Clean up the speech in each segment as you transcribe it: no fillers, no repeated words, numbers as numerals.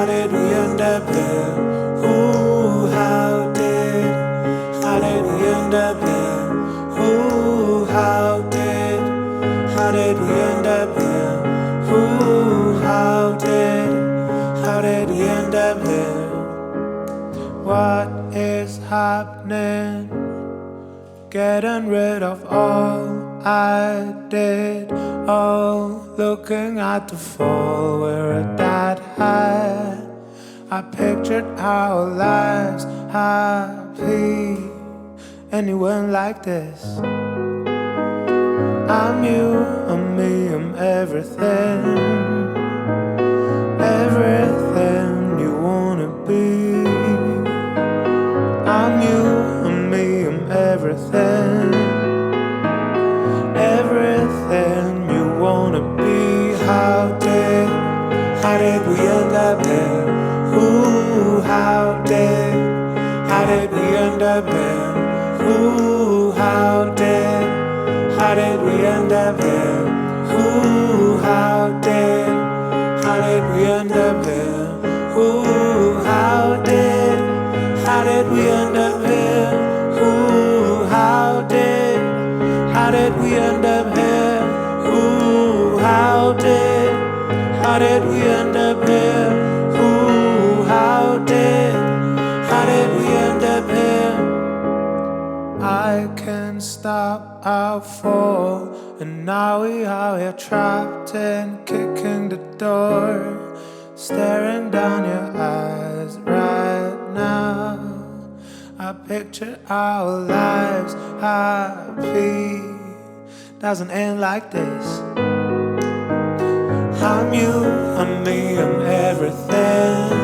did we end up here? Ooh, how did we end up here? Ooh, how did we end up here? Ooh, how did we end up here? What is happening? Getting rid of all I did. Oh, looking at the fall, we're at that high. I pictured our lives happy, and it went like this. I'm you, I'm me, I'm everything. Everything you wanna be. I'm you, I'm me, I'm everything. Everything you wanna be. How did we end up here? Ooh, how did we end up here? Ooh, how did we end up here? Ooh, how did we end up here? Ooh, how did we end up here? Ooh, how did we end up here? Ooh, how did we end up here? Ooh, how did we end up here? I can't stop our fall, and now we are here trapped in, kicking the door, staring down your eyes right now. I picture our lives happy, doesn't end like this. I'm you, I'm me, I'm everything.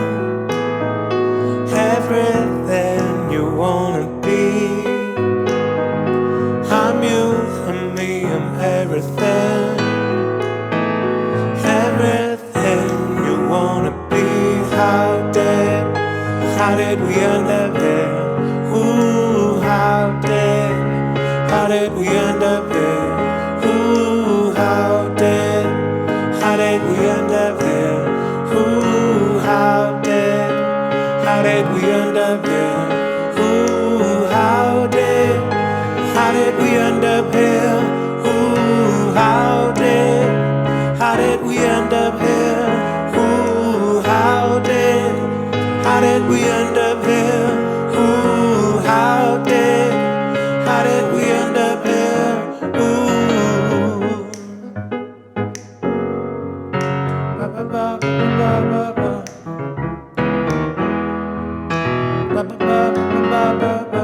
Everything you wanna be. I'm you, I'm me, I'm everything. Everything you wanna be. How did we end up here? Ooh, how did we end up here? Ooh, how did we end up here? Ooh, how did we end up here? Ooh, how did we end up here? Ooh, how did we end up here? Ooh, how did we end up here? Ooh, how did we end up here? Ooh. Ba ba ba ba ba ba. Ba ba ba ba ba ba.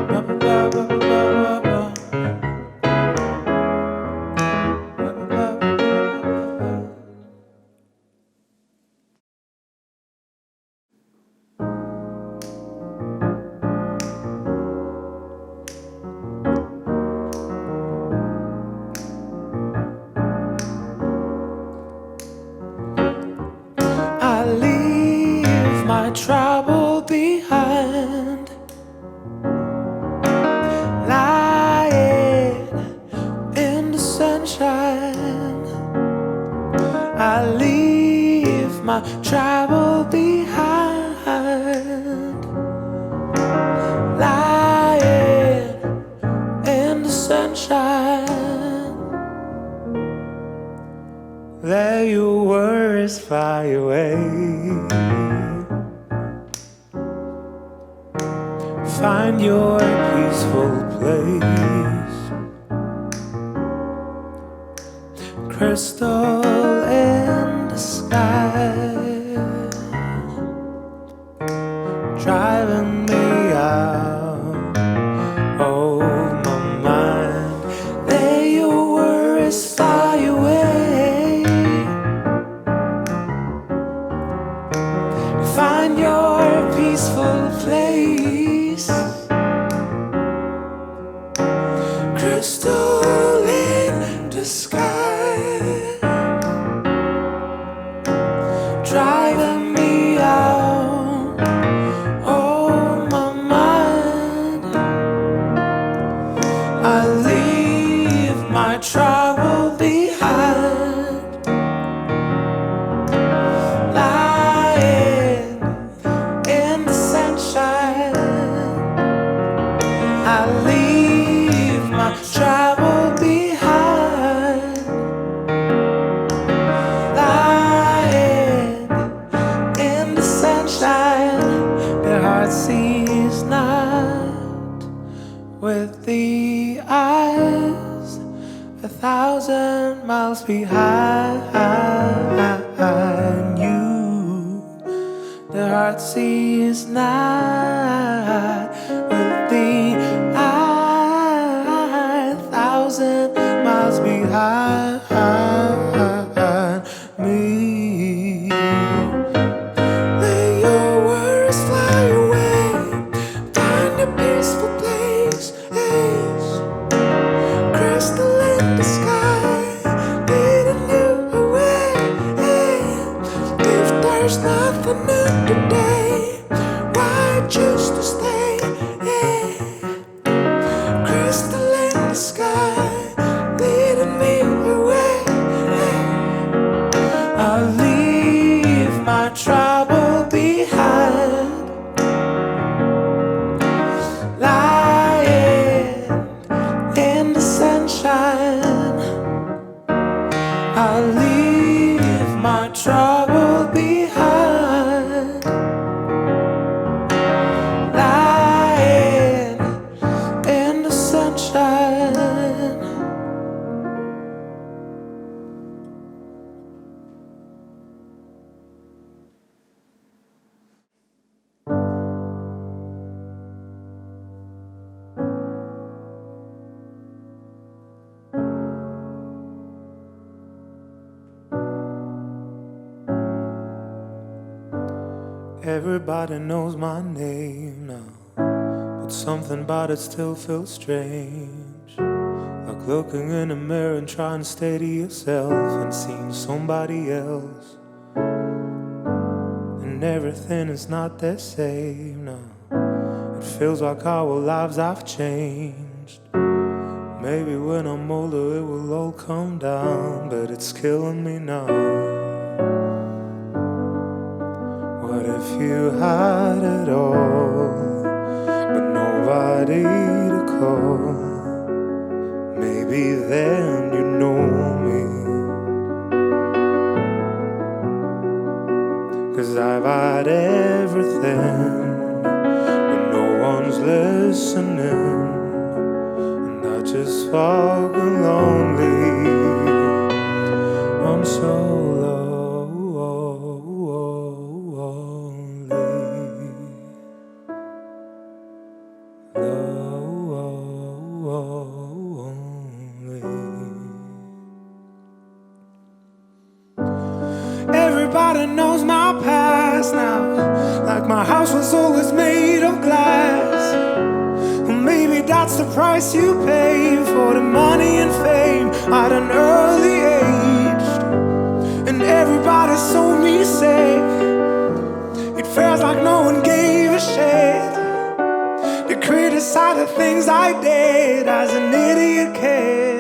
Ba ba ba ba ba ba. Ba ba ba ba ba. I leave my trouble behind, lying in the sunshine. I leave my trouble behind, lying in the sunshine. Let your worries fly away. Find your peaceful place. Crystal in the sky, driving me out of my mind. Let your worries fly away. Find your peaceful place. Crystal in the sky, driving me out of my mind. I leave my trouble behind, miles behind you. The heart sees not with the eye, 1,000 miles behind me. Let your worries fly away, find a peaceful place. Crystal in the sky, leading you away. If there's nothing new today, why choose to stay? Crystal in the sky, leading me away. I'll leave my trouble behind, lying in the sunshine. I'll leave my trouble behind, lying in the sunshine. Everybody knows my name now, but something about it still feels strange. Like looking in a mirror and trying to steady yourself and seeing somebody else. And everything is not the same now. It feels like our lives have changed. Maybe when I'm older it will all come down, but it's killing me now. What if you had it all, but nobody to call? Maybe then you know me. 'Cause I've had everything, but no one's listening, and I just fucking lonely. I'm so lonely. Everybody knows my past now, like my house was always made of glass. Well, maybe that's the price you pay for the money and fame at an early age. And everybody saw me say it feels like no one gave a shit. They criticized the things I did as an idiot kid.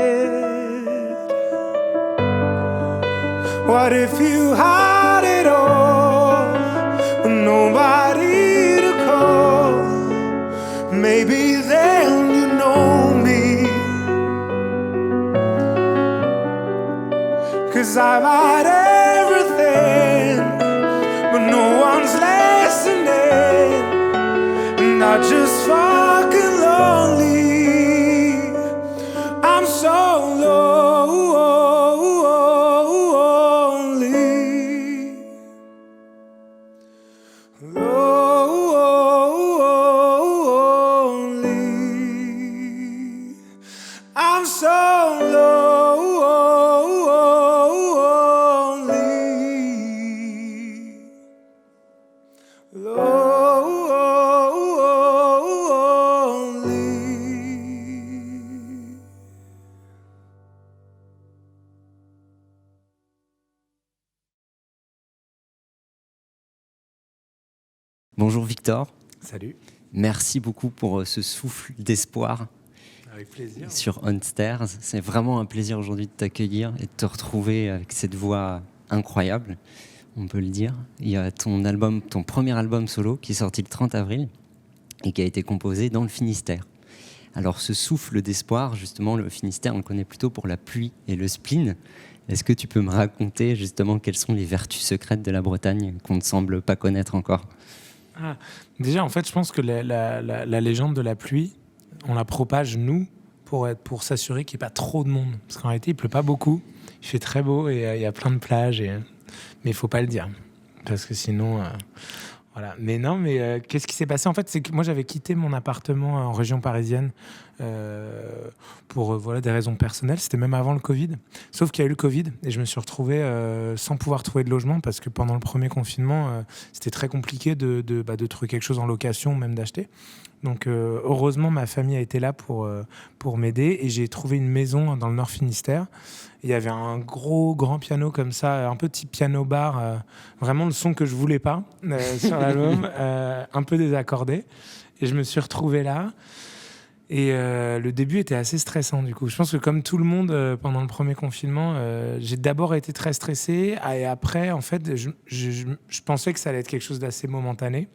What if you had it all, but nobody to call? Maybe then you know me. 'Cause I've had everything, but no one's listening, and I just fucking lonely. I'm so lonely. I'm so Bonjour Victor. Salut. Merci beaucoup pour ce souffle d'espoir. Avec plaisir. Sur On Stairs. C'est vraiment un plaisir aujourd'hui de t'accueillir et de te retrouver avec cette voix incroyable, on peut le dire. Il y a ton premier album solo qui est sorti le 30 avril et qui a été composé dans le Finistère. Alors ce souffle d'espoir, justement, le Finistère, on le connaît plutôt pour la pluie et le spleen. Est-ce que tu peux me raconter justement quelles sont les vertus secrètes de la Bretagne qu'on ne semble pas connaître encore ? Déjà, en fait, je pense que la légende de la pluie, on la propage, nous, pour s'assurer qu'il n'y ait pas trop de monde. Parce qu'en réalité, il ne pleut pas beaucoup. il fait très beau et il y a plein de plages. Mais il faut pas le dire. Parce que sinon... Voilà. Mais non, qu'est-ce qui s'est passé? En fait, c'est que moi, j'avais quitté mon appartement en région parisienne pour des raisons personnelles. C'était même avant le Covid. Sauf qu'il y a eu le Covid et je me suis retrouvé sans pouvoir trouver de logement parce que pendant le premier confinement, c'était très compliqué de trouver quelque chose en location ou même d'acheter. Donc, heureusement, ma famille a été là pour m'aider et j'ai trouvé une maison dans le Nord Finistère. Il y avait un grand piano comme ça, un petit piano bar, vraiment le son que je voulais pas sur l'album, un peu désaccordé. Et je me suis retrouvé là. Et le début était assez stressant du coup. Je pense que comme tout le monde pendant le premier confinement, j'ai d'abord été très stressé. Et après, en fait, je pensais que ça allait être quelque chose d'assez momentané,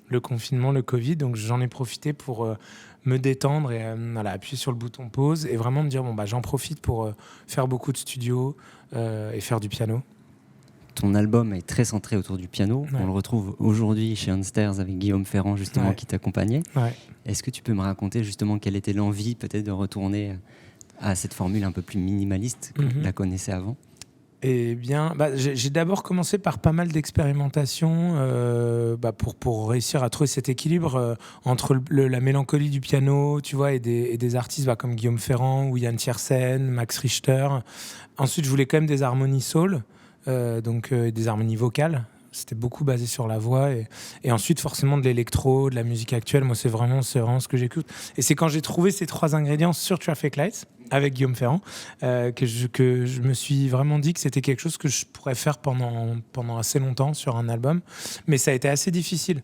le confinement, le Covid. Donc j'en ai profité pour... me détendre et appuyer sur le bouton pause et vraiment me dire j'en profite pour faire beaucoup de studio et faire du piano. Ton album est très centré autour du piano. Ouais. On le retrouve aujourd'hui chez Unstairs avec Guillaume Ferrand justement qui t'accompagnait. Ouais. Est-ce que tu peux me raconter justement quelle était l'envie peut-être de retourner à cette formule un peu plus minimaliste que tu la connaissais avant? Eh bien, j'ai d'abord commencé par pas mal d'expérimentations pour réussir à trouver cet équilibre entre la mélancolie du piano, tu vois, et des artistes comme Guillaume Ferrand ou Yann Tiersen, Max Richter. Ensuite, je voulais quand même des harmonies soul, des harmonies vocales. C'était beaucoup basé sur la voix et ensuite forcément de l'électro, de la musique actuelle. Moi, c'est vraiment ce que j'écoute. Et c'est quand j'ai trouvé ces trois ingrédients sur Traffic Lights avec Guillaume Ferrand que je me suis vraiment dit que c'était quelque chose que je pourrais faire pendant assez longtemps sur un album. Mais ça a été assez difficile.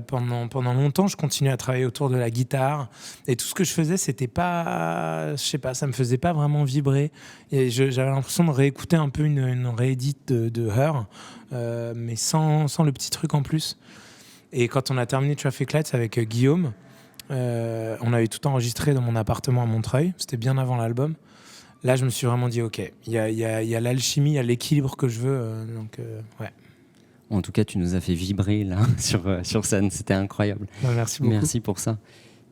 Pendant longtemps, je continuais à travailler autour de la guitare et tout ce que je faisais, c'était pas, je sais pas, ça me faisait pas vraiment vibrer. Et j'avais l'impression de réécouter un peu une réédite de Her. Mais sans le petit truc en plus. Et quand on a terminé Traffic Lights avec Guillaume, on avait tout enregistré dans mon appartement à Montreuil. C'était bien avant l'album. Là, je me suis vraiment dit, OK, il y a l'alchimie, il y a l'équilibre que je veux. Ouais. En tout cas, tu nous as fait vibrer là sur scène. C'était incroyable. Merci beaucoup. Merci pour ça.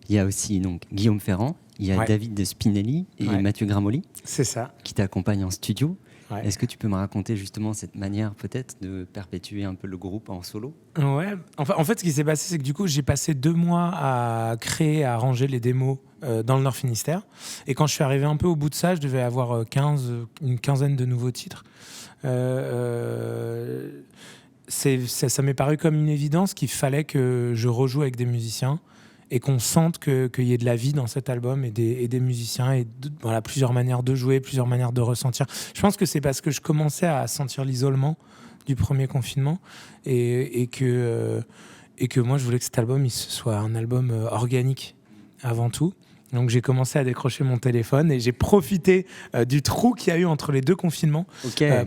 Il y a aussi donc Guillaume Ferrand, il y a David de Spinelli et Mathieu Gramoli. C'est ça. Qui t'accompagnent en studio. Ouais. Est-ce que tu peux me raconter justement cette manière peut-être de perpétuer un peu le groupe en solo? Ouais, en fait, ce qui s'est passé, c'est que du coup, j'ai passé 2 mois à créer, à arranger les démos dans le Nord Finistère. Et quand je suis arrivé un peu au bout de ça, je devais avoir une quinzaine de nouveaux titres. Ça m'est paru comme une évidence qu'il fallait que je rejoue avec des musiciens et qu'on sente qu'il y ait de la vie dans cet album et des musiciens et plusieurs manières de jouer, plusieurs manières de ressentir. Je pense que c'est parce que je commençais à sentir l'isolement du premier confinement et que moi je voulais que cet album ce soit un album organique avant tout. Donc j'ai commencé à décrocher mon téléphone et j'ai profité du trou qu'il y a eu entre les 2 confinements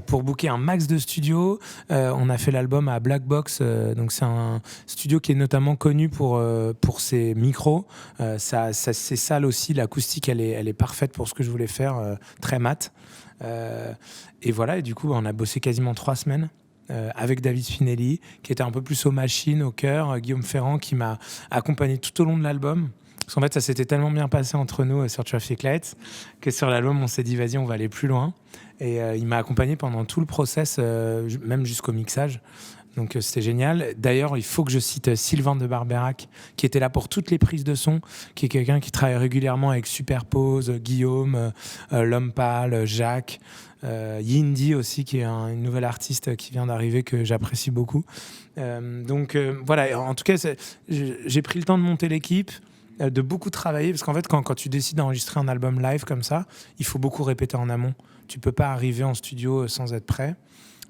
pour booker un max de studios. On a fait l'album à Black Box, donc c'est un studio qui est notamment connu pour ses micros. Ses salles aussi, l'acoustique elle est parfaite pour ce que je voulais faire, très mat. Et voilà, et du coup on a bossé quasiment 3 semaines. Avec David Spinelli, qui était un peu plus aux machines, au cœur, Guillaume Ferrand, qui m'a accompagné tout au long de l'album. Parce qu'en fait, ça s'était tellement bien passé entre nous sur Traffic Lights que sur l'album, on s'est dit, vas-y, on va aller plus loin. Et il m'a accompagné pendant tout le process, même jusqu'au mixage. Donc c'était génial. D'ailleurs, il faut que je cite Sylvain de Barberac, qui était là pour toutes les prises de son, qui est quelqu'un qui travaille régulièrement avec Superpose, Guillaume, L'Homme Pâle, Jacques, Yindi aussi, qui est une nouvelle artiste qui vient d'arriver, que j'apprécie beaucoup. Voilà, en tout cas, j'ai pris le temps de monter l'équipe, de beaucoup travailler, parce qu'en fait, quand tu décides d'enregistrer un album live comme ça, il faut beaucoup répéter en amont. Tu peux pas arriver en studio sans être prêt.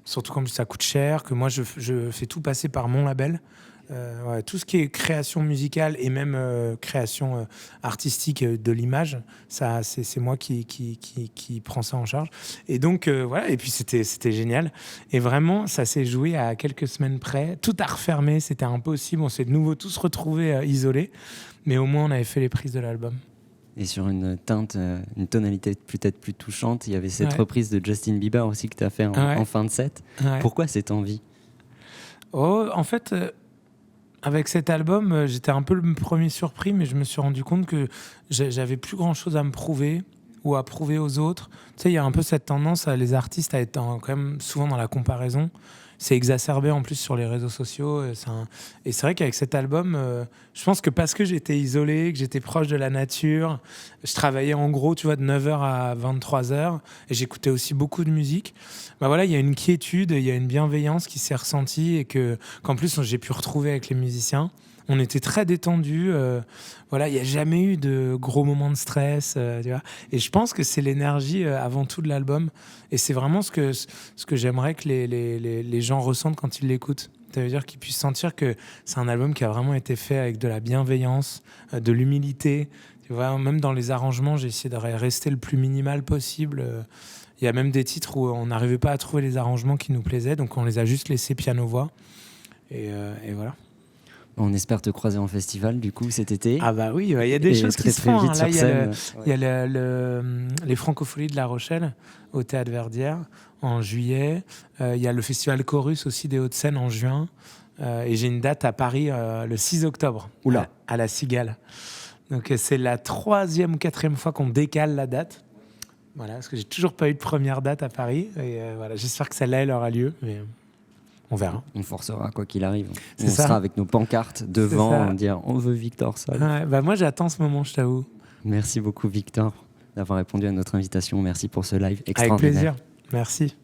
Surtout quand ça coûte cher, que moi je fais tout passer par mon label. Tout ce qui est création musicale et même création artistique de l'image, ça c'est moi qui prends ça en charge. Et donc voilà, et puis c'était génial. Et vraiment, ça s'est joué à quelques semaines près. Tout a refermé, c'était impossible. On s'est de nouveau tous retrouvés isolés, mais au moins on avait fait les prises de l'album. Et sur une tonalité peut-être plus touchante, il y avait cette reprise de Justin Bieber aussi que tu as fait en fin de set. Ouais. Pourquoi cette envie? En fait, avec cet album, j'étais un peu le premier surpris, mais je me suis rendu compte que j'avais plus grand-chose à me prouver, ou à prouver aux autres. Tu sais, il y a un peu cette tendance, les artistes, à être quand même souvent dans la comparaison. C'est exacerbé en plus sur les réseaux sociaux. Et c'est vrai qu'avec cet album, je pense que parce que j'étais isolé, que j'étais proche de la nature, je travaillais en gros, tu vois, de 9h à 23h, et j'écoutais aussi beaucoup de musique. Bah voilà, il y a une quiétude, il y a une bienveillance qui s'est ressentie et qu'en plus j'ai pu retrouver avec les musiciens. On était très détendus. Voilà, il n'y a jamais eu de gros moments de stress. Tu vois. Et je pense que c'est l'énergie avant tout de l'album. Et c'est vraiment ce que j'aimerais que les gens ressentent quand ils l'écoutent. Ça veut dire qu'ils puissent sentir que c'est un album qui a vraiment été fait avec de la bienveillance, de l'humilité. Tu vois, même dans les arrangements, j'ai essayé de rester le plus minimal possible. Il y a même des titres où on n'arrivait pas à trouver les arrangements qui nous plaisaient, donc on les a juste laissés piano-voix. Et voilà. On espère te croiser en festival, du coup, cet été. Ah bah oui, il y a des choses très, qui se très font. vite Là, sur il y a les Francopholies de La Rochelle, au Théâtre Verdière, en juillet. Il y a le Festival Chorus aussi des Hauts-de-Seine en juin. Et j'ai une date à Paris le 6 octobre, à la Cigale. Donc c'est la 3e ou 4e fois qu'on décale la date. Voilà, parce que j'ai toujours pas eu de première date à Paris. Et voilà, j'espère que celle-là, elle aura lieu. Mais on verra. On forcera quoi qu'il arrive. C'est On ça. sera avec nos pancartes devant, dire on veut Victor Salve. Ouais, bah moi, j'attends ce moment, je t'avoue. Merci beaucoup Victor d'avoir répondu à notre invitation. Merci pour ce live Avec extraordinaire. plaisir. Merci.